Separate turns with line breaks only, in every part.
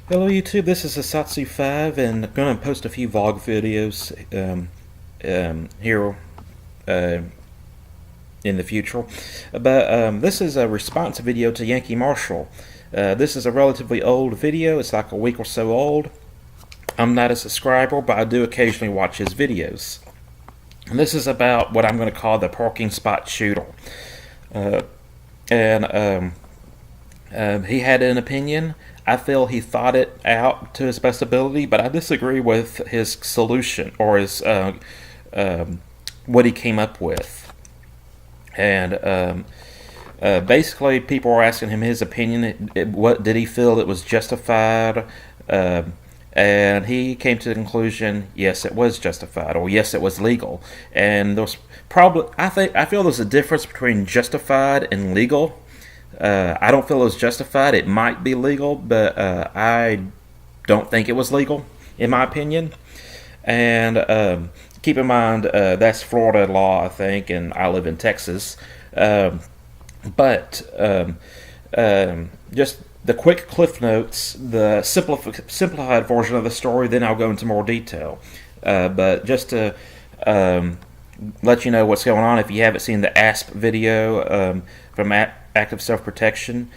Hello YouTube, this is Asatsu5 and I'm going to post a few vlog videos here uh, in the future. But this is a response video to Yankee Marshall. This is a relatively old video, it's like a week or so old. I'm not a subscriber, but I do occasionally watch his videos. And this is about what I'm going to call the parking spot shooter. And he had an opinion. I feel he thought it out to his best ability, but I disagree with his solution or his what he came up with. And basically, people were asking him his opinion. What did he feel it was justified? And he came to the conclusion, yes, it was justified, or yes, it was legal. And there's probably, I feel there's a difference between justified and legal. I don't feel it was justified. It might be legal, but I don't think it was legal, in my opinion. And keep in mind, that's Florida law, I think, and I live in Texas. But just the quick cliff notes, the simplified version of the story, then I'll go into more detail. But just to let you know what's going on, if you haven't seen the ASP video from Active Self-Protection.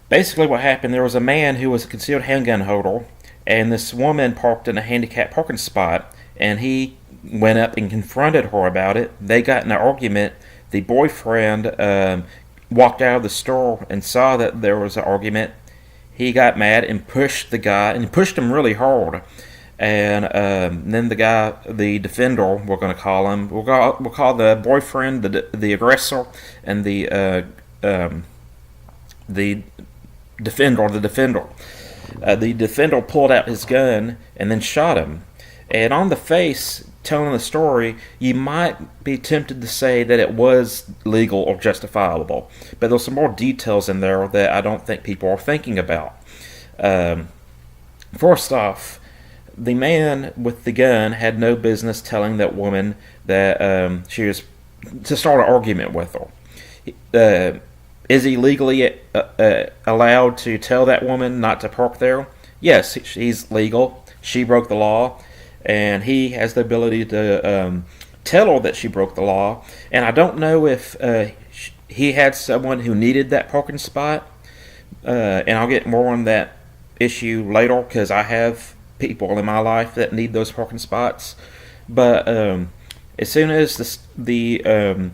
Basically what happened, there was a man who was a concealed handgun holder, and this woman parked in a handicapped parking spot, and he went up and confronted her about it. They got in an argument. The boyfriend walked out of the store and saw that there was an argument. He got mad and pushed the guy, and pushed him really hard. And then the guy, the defender, we're going to call him. We'll call the boyfriend the aggressor, and the defender the defender. The defender pulled out his gun and then shot him. And on the face, telling the story, you might be tempted to say that it was legal or justifiable, but there's some more details in there that I don't think people are thinking about. First off, the man with the gun had no business telling that woman that she was to start an argument with her. Is he legally allowed to tell that woman not to park there? Yes, he's legal. She broke the law, and he has the ability to tell her that she broke the law. And I don't know if he had someone who needed that parking spot, and I'll get more on that issue later because I have people in my life that need those parking spots. But as soon as the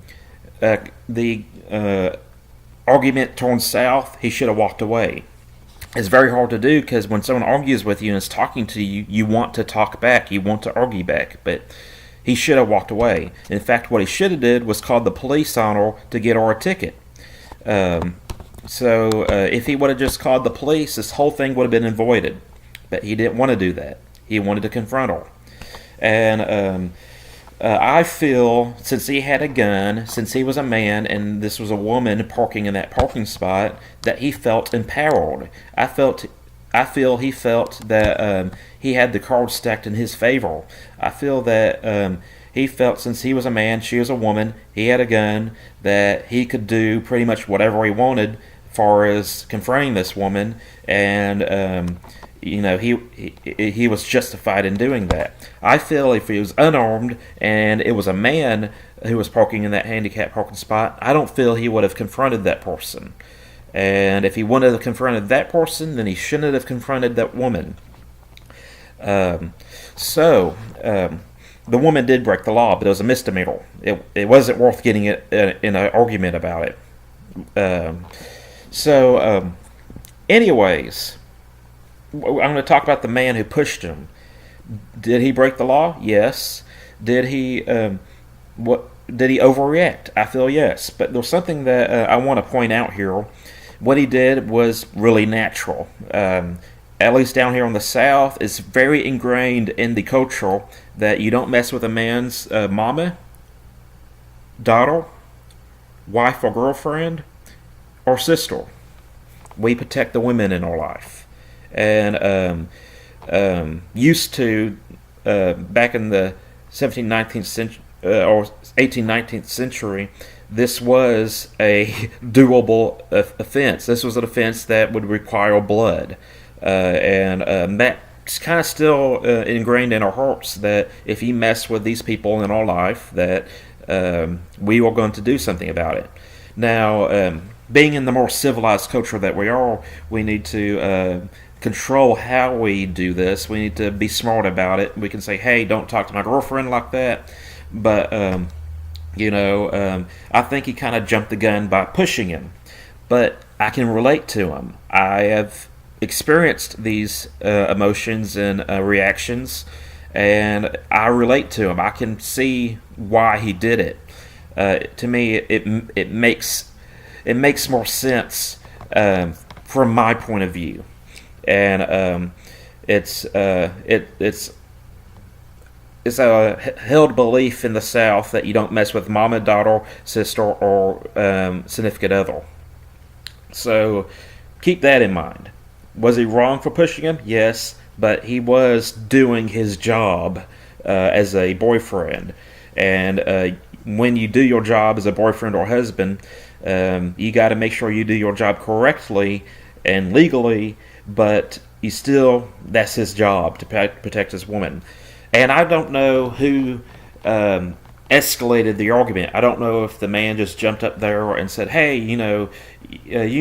argument turns south, he should have walked away. It's very hard to do because when someone argues with you and is talking to you, you want to talk back, you want to argue back, but he should have walked away. In fact, what he should have did was called the police on her to get her a ticket. So if he would have just called the police, this whole thing would have been avoided. But he didn't want to do that. He wanted to confront her. And I feel, since he had a gun, since he was a man, and this was a woman parking in that parking spot, that he felt empowered. I feel he felt that he had the cards stacked in his favor. I feel that he felt, since he was a man, she was a woman, he had a gun, that he could do pretty much whatever he wanted as far as confronting this woman, and he was justified in doing that. I feel if he was unarmed and it was a man who was parking in that handicapped parking spot, I don't feel he would have confronted that person. And if he wouldn't have confronted that person, then he shouldn't have confronted that woman. So the woman did break the law, but it was a misdemeanor. It wasn't worth getting in an argument about it. Anyways, I'm going to talk about the man who pushed him. Did he break the law? Yes. Did he did he overreact? I feel yes. But there's something that I want to point out here. What he did was really natural. At least down here in the South, it's very ingrained in the culture that you don't mess with a man's mama, daughter, wife or girlfriend, or sister. We protect the women in our life. And used to back in the 17th, 19th century or 18th, 19th century, this was a doable offense. This was an offense that would require blood, and that's kind of still ingrained in our hearts that if you mess with these people in our life, that we are going to do something about it. Now, being in the more civilized culture that we are, we need to control how we do this. We need to be smart about it. We can say, hey, don't talk to my girlfriend like that. But, I think he kind of jumped the gun by pushing him. But I can relate to him. I have experienced these emotions and reactions, and I relate to him. I can see why he did it. To me, it makes more sense from my point of view, and it's a held belief in the South that you don't mess with mama, daughter, sister, or significant other. So keep that in mind. Was he wrong for pushing him? Yes, but he was doing his job as a boyfriend, and when you do your job as a boyfriend or husband, you got to make sure you do your job correctly and legally, but that's his job to protect his woman. And I don't know who escalated the argument. I don't know if the man just jumped up there and said, hey, you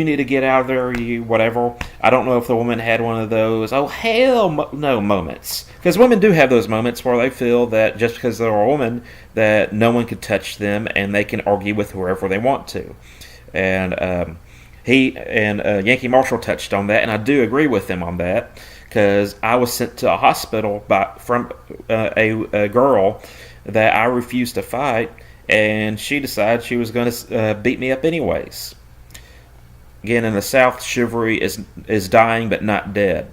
need to get out of there, you whatever. I don't know if the woman had one of those, oh, hell no moments. Because women do have those moments where they feel that just because they're a woman, that no one could touch them and they can argue with whoever they want to. And Yankee Marshall touched on that, and I do agree with him on that, because I was sent to a hospital from a girl that I refused to fight, and she decided she was going to beat me up anyways. Again, in the South, chivalry is dying but not dead.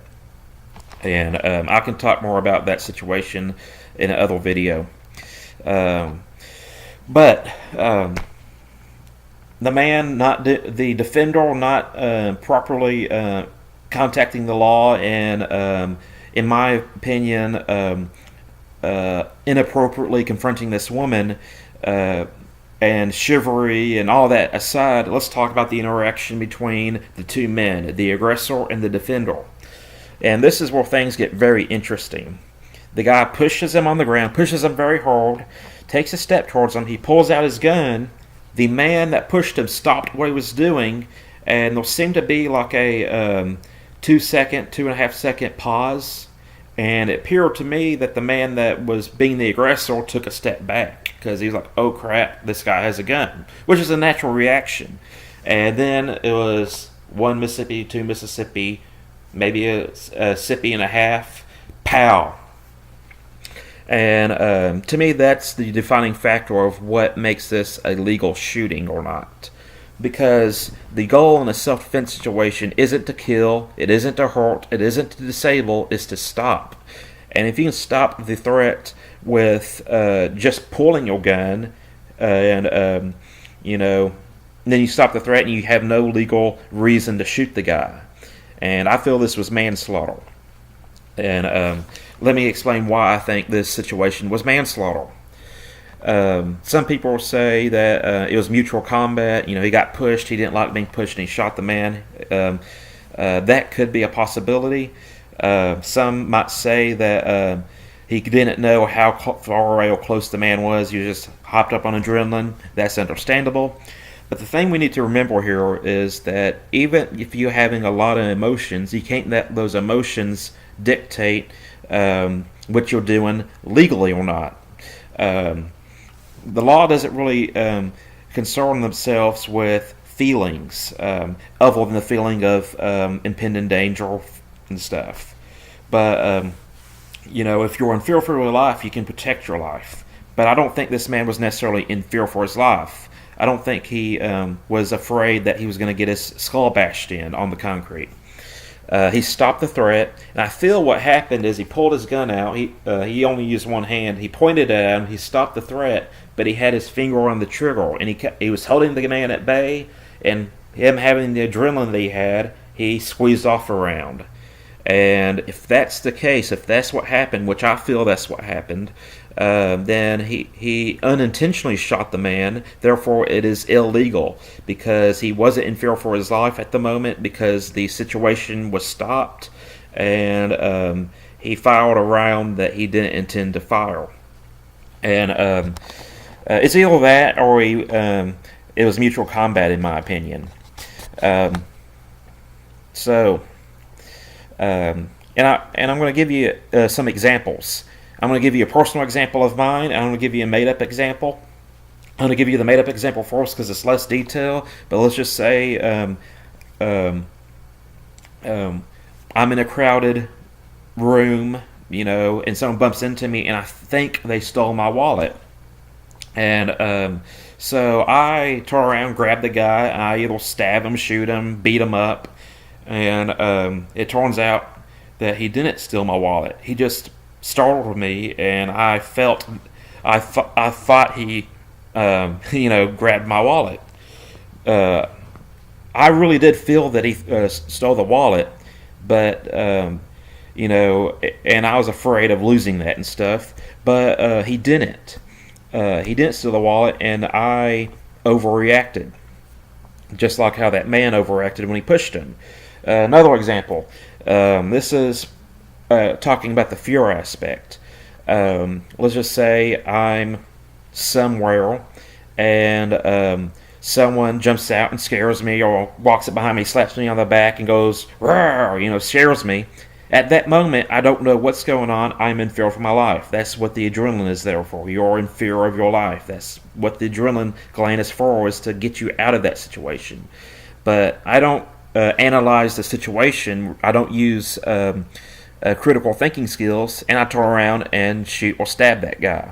And I can talk more about that situation in another video. But the man, the defender, not properly contacting the law, and in my opinion, inappropriately confronting this woman, and chivalry and all that aside, let's talk about the interaction between the two men, the aggressor and the defender. And this is where things get very interesting. The guy pushes him on the ground, pushes him very hard, takes a step towards him, he pulls out his gun. The man that pushed him stopped what he was doing, and there seemed to be like a 2.5 second pause, and it appeared to me that the man that was being the aggressor took a step back, because he was like, oh crap, this guy has a gun, which is a natural reaction. And then it was 1 Mississippi, 2 Mississippi, maybe a sippy and a half, pow. And to me, that's the defining factor of what makes this a legal shooting or not. Because the goal in a self-defense situation isn't to kill, it isn't to hurt, it isn't to disable, it's to stop. And if you can stop the threat with just pulling your gun, and then you stop the threat and you have no legal reason to shoot the guy. And I feel this was manslaughter. And let me explain why I think this situation was manslaughter. Some people say that it was mutual combat. He got pushed, he didn't like being pushed, and he shot the man. That could be a possibility. Some might say that he didn't know how far away or close the man was. He just hopped up on adrenaline. That's understandable. But the thing we need to remember here is that even if you're having a lot of emotions, you can't let those emotions dictate what you're doing legally or not. The law doesn't really concern themselves with feelings other than the feeling of impending danger and stuff. But if you're in fear for your life, you can protect your life. But I don't think this man was necessarily in fear for his life. I don't think he was afraid that he was going to get his skull bashed in on the concrete. He stopped the threat, and I feel what happened is he pulled his gun out. He only used one hand. He pointed at him. He stopped the threat, but he had his finger on the trigger, and he was holding the man at bay. And him having the adrenaline that he had, he squeezed off a round. And if that's the case, if that's what happened, which I feel that's what happened, then he unintentionally shot the man. Therefore, it is illegal because he wasn't in fear for his life at the moment because the situation was stopped, and he fired a round that he didn't intend to fire. And it's either that or it was mutual combat, in my opinion. And I'm going to give you some examples. I'm going to give you a personal example of mine, and I'm going to give you a made-up example. I'm going to give you the made-up example first because it's less detail, but let's just say I'm in a crowded room, and someone bumps into me, and I think they stole my wallet. And so I turn around, grab the guy, and I either stab him, shoot him, beat him up, and it turns out that he didn't steal my wallet. He just startled me, and I thought he, grabbed my wallet. I really did feel that he stole the wallet, but and I was afraid of losing that and stuff. But he didn't. He didn't steal the wallet, and I overreacted, just like how that man overreacted when he pushed him. Another example. This is talking about the fear aspect. Let's just say I'm somewhere and someone jumps out and scares me, or walks up behind me, slaps me on the back, and goes, "Rawr," scares me. At that moment, I don't know what's going on. I'm in fear for my life. That's what the adrenaline is there for. You're in fear of your life. That's what the adrenaline gland is for, is to get you out of that situation. But I don't analyze the situation. I don't use critical thinking skills, and I turn around and shoot or stab that guy.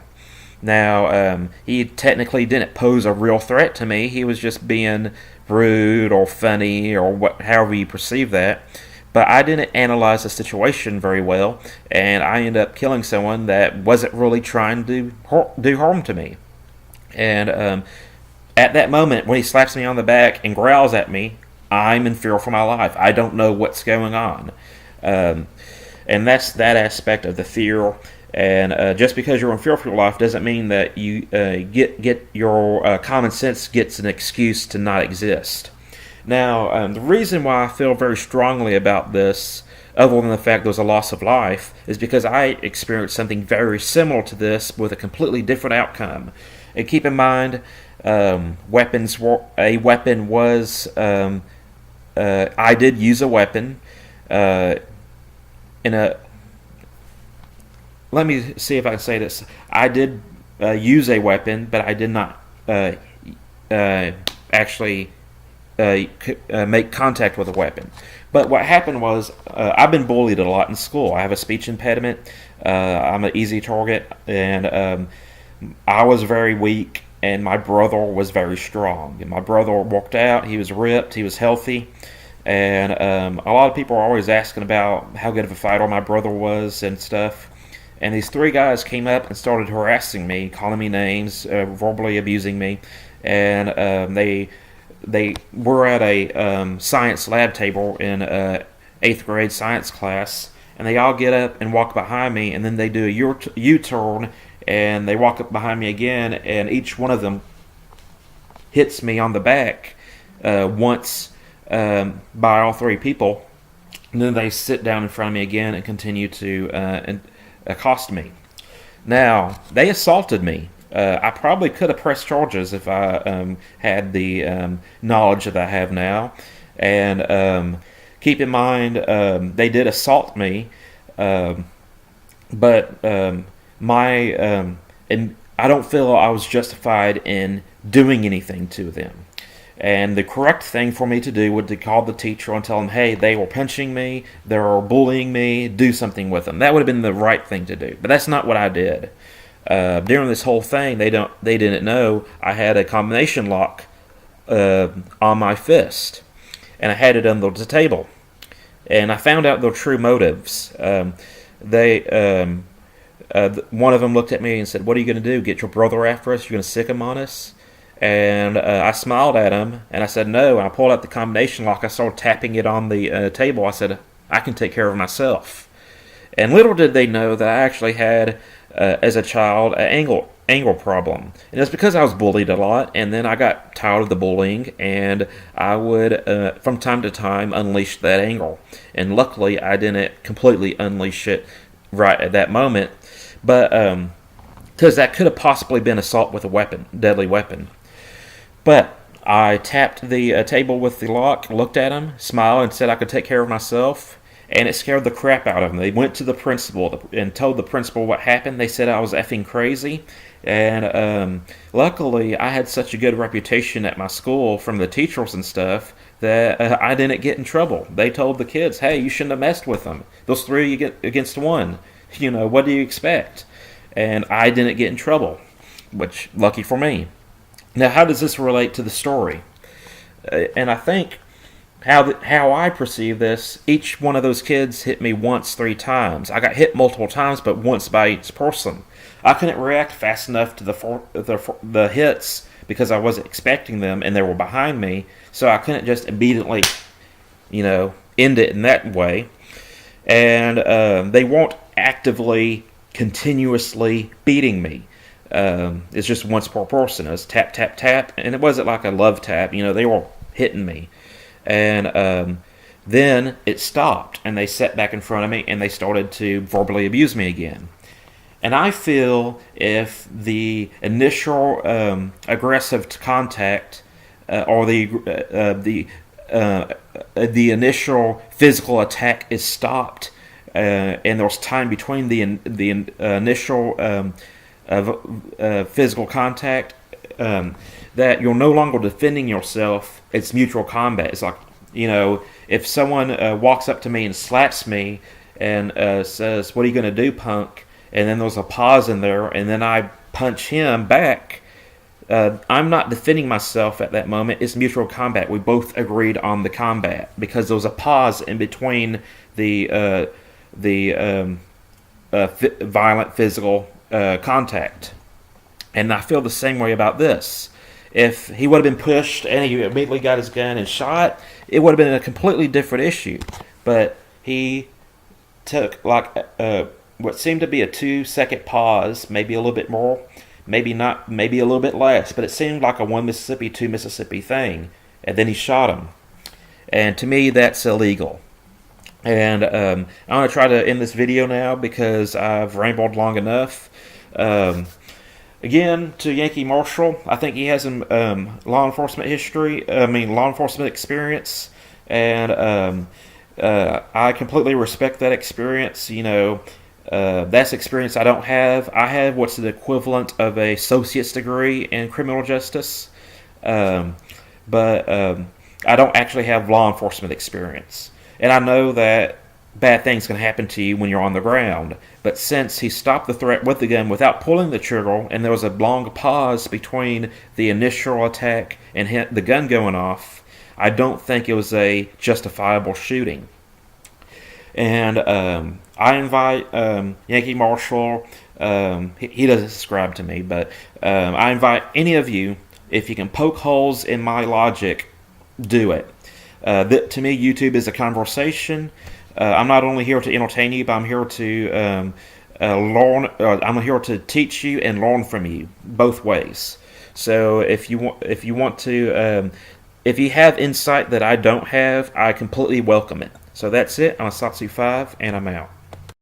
Now, he technically didn't pose a real threat to me. He was just being rude or funny or however you perceive that. But I didn't analyze the situation very well, and I ended up killing someone that wasn't really trying to do harm to me. And at that moment, when he slaps me on the back and growls at me, I'm in fear for my life. I don't know what's going on. And that's that aspect of the fear. And just because you're in fear for your life doesn't mean that you get your common sense gets an excuse to not exist. Now, the reason why I feel very strongly about this, other than the fact there was a loss of life, is because I experienced something very similar to this with a completely different outcome. And keep in mind, a weapon was, I did use a weapon. Let me see if I can say this. I did use a weapon, but I did not actually make contact with a weapon. But what happened was, I've been bullied a lot in school. I have a speech impediment. I'm an easy target, and I was very weak, and my brother was very strong. And my brother walked out. He was ripped. He was healthy. And a lot of people are always asking about how good of a fighter my brother was and stuff. And these three guys came up and started harassing me, calling me names, verbally abusing me. And they were at a science lab table in 8th grade science class, and they all get up and walk behind me, and then they do a U-turn, and they walk up behind me again, and each one of them hits me on the back once by all three people, and then they sit down in front of me again and continue to accost me. Now, they assaulted me. I probably could have pressed charges if I had the knowledge that I have now. And keep in mind, they did assault me, but and I don't feel I was justified in doing anything to them. And the correct thing for me to do would to call the teacher and tell them, hey, they were punching me, they were bullying me, do something with them. That would have been the right thing to do. But that's not what I did. During this whole thing, they didn't know I had a combination lock on my fist, and I had it under the table. And I found out their true motives. One of them looked at me and said, "What are you going to do? Get your brother after us? You're going to sick him on us?" And I smiled at him, and I said, "No." And I pulled out the combination lock. I started tapping it on the table. I said, I can take care of myself. And little did they know that I actually had, as a child, an anger problem. And it's because I was bullied a lot, and then I got tired of the bullying, and I would, from time to time, unleash that anger. And luckily, I didn't completely unleash it right at that moment, but because that could have possibly been assault with a weapon, deadly weapon. But I tapped the table with the lock, looked at him, smiled, and said I could take care of myself. And it scared the crap out of them. They went to the principal and told the principal what happened. They said I was effing crazy. And luckily, I had such a good reputation at my school from the teachers and stuff that I didn't get in trouble. They told the kids, hey, you shouldn't have messed with them. Those three you get against one. You know, what do you expect? And I didn't get in trouble, which, lucky for me. Now, how does this relate to the story? And I think how I perceive this, each one of those kids hit me once, 3 times. I got hit multiple times, but once by each person. I couldn't react fast enough to the hits because I wasn't expecting them, and they were behind me, so I couldn't just immediately, end it in that way. And they weren't actively, continuously beating me. It's just once per person. It was tap, tap, tap, and it wasn't like a love tap. They were hitting me. And then it stopped, and they sat back in front of me, and they started to verbally abuse me again. And I feel if the initial aggressive contact or the initial physical attack is stopped, and there's time between the initial physical contact, that you're no longer defending yourself. It's mutual combat. It's like, if someone walks up to me and slaps me and says, what are you going to do, punk? And then there's a pause in there, and then I punch him back. I'm not defending myself at that moment. It's mutual combat. We both agreed on the combat because there was a pause in between the violent physical contact. And I feel the same way about this. If he would have been pushed and he immediately got his gun and shot, it would have been a completely different issue. But he took what seemed to be a 2-second pause, maybe a little bit more, maybe not, maybe a little bit less, but it seemed like a 1 Mississippi, 2 Mississippi thing. And then he shot him. And to me, that's illegal. And I'm going to try to end this video now because I've rambled long enough. Again, to Yankee Marshal, I think he has some law enforcement experience, and I completely respect that experience. That's experience I don't have. I have what's the equivalent of a associate's degree in criminal justice, but I don't actually have law enforcement experience. And I know that bad things can happen to you when you're on the ground. But since he stopped the threat with the gun without pulling the trigger, and there was a long pause between the initial attack and the gun going off, I don't think it was a justifiable shooting. And I invite Yankee Marshal, he doesn't subscribe to me, but I invite any of you, if you can poke holes in my logic, do it. To me, YouTube is a conversation. I'm not only here to entertain you, but I'm here to learn. I'm here to teach you and learn from you both ways. So if you want to, if you have insight that I don't have, I completely welcome it. So that's it. I'm a Satsu 5, and I'm out.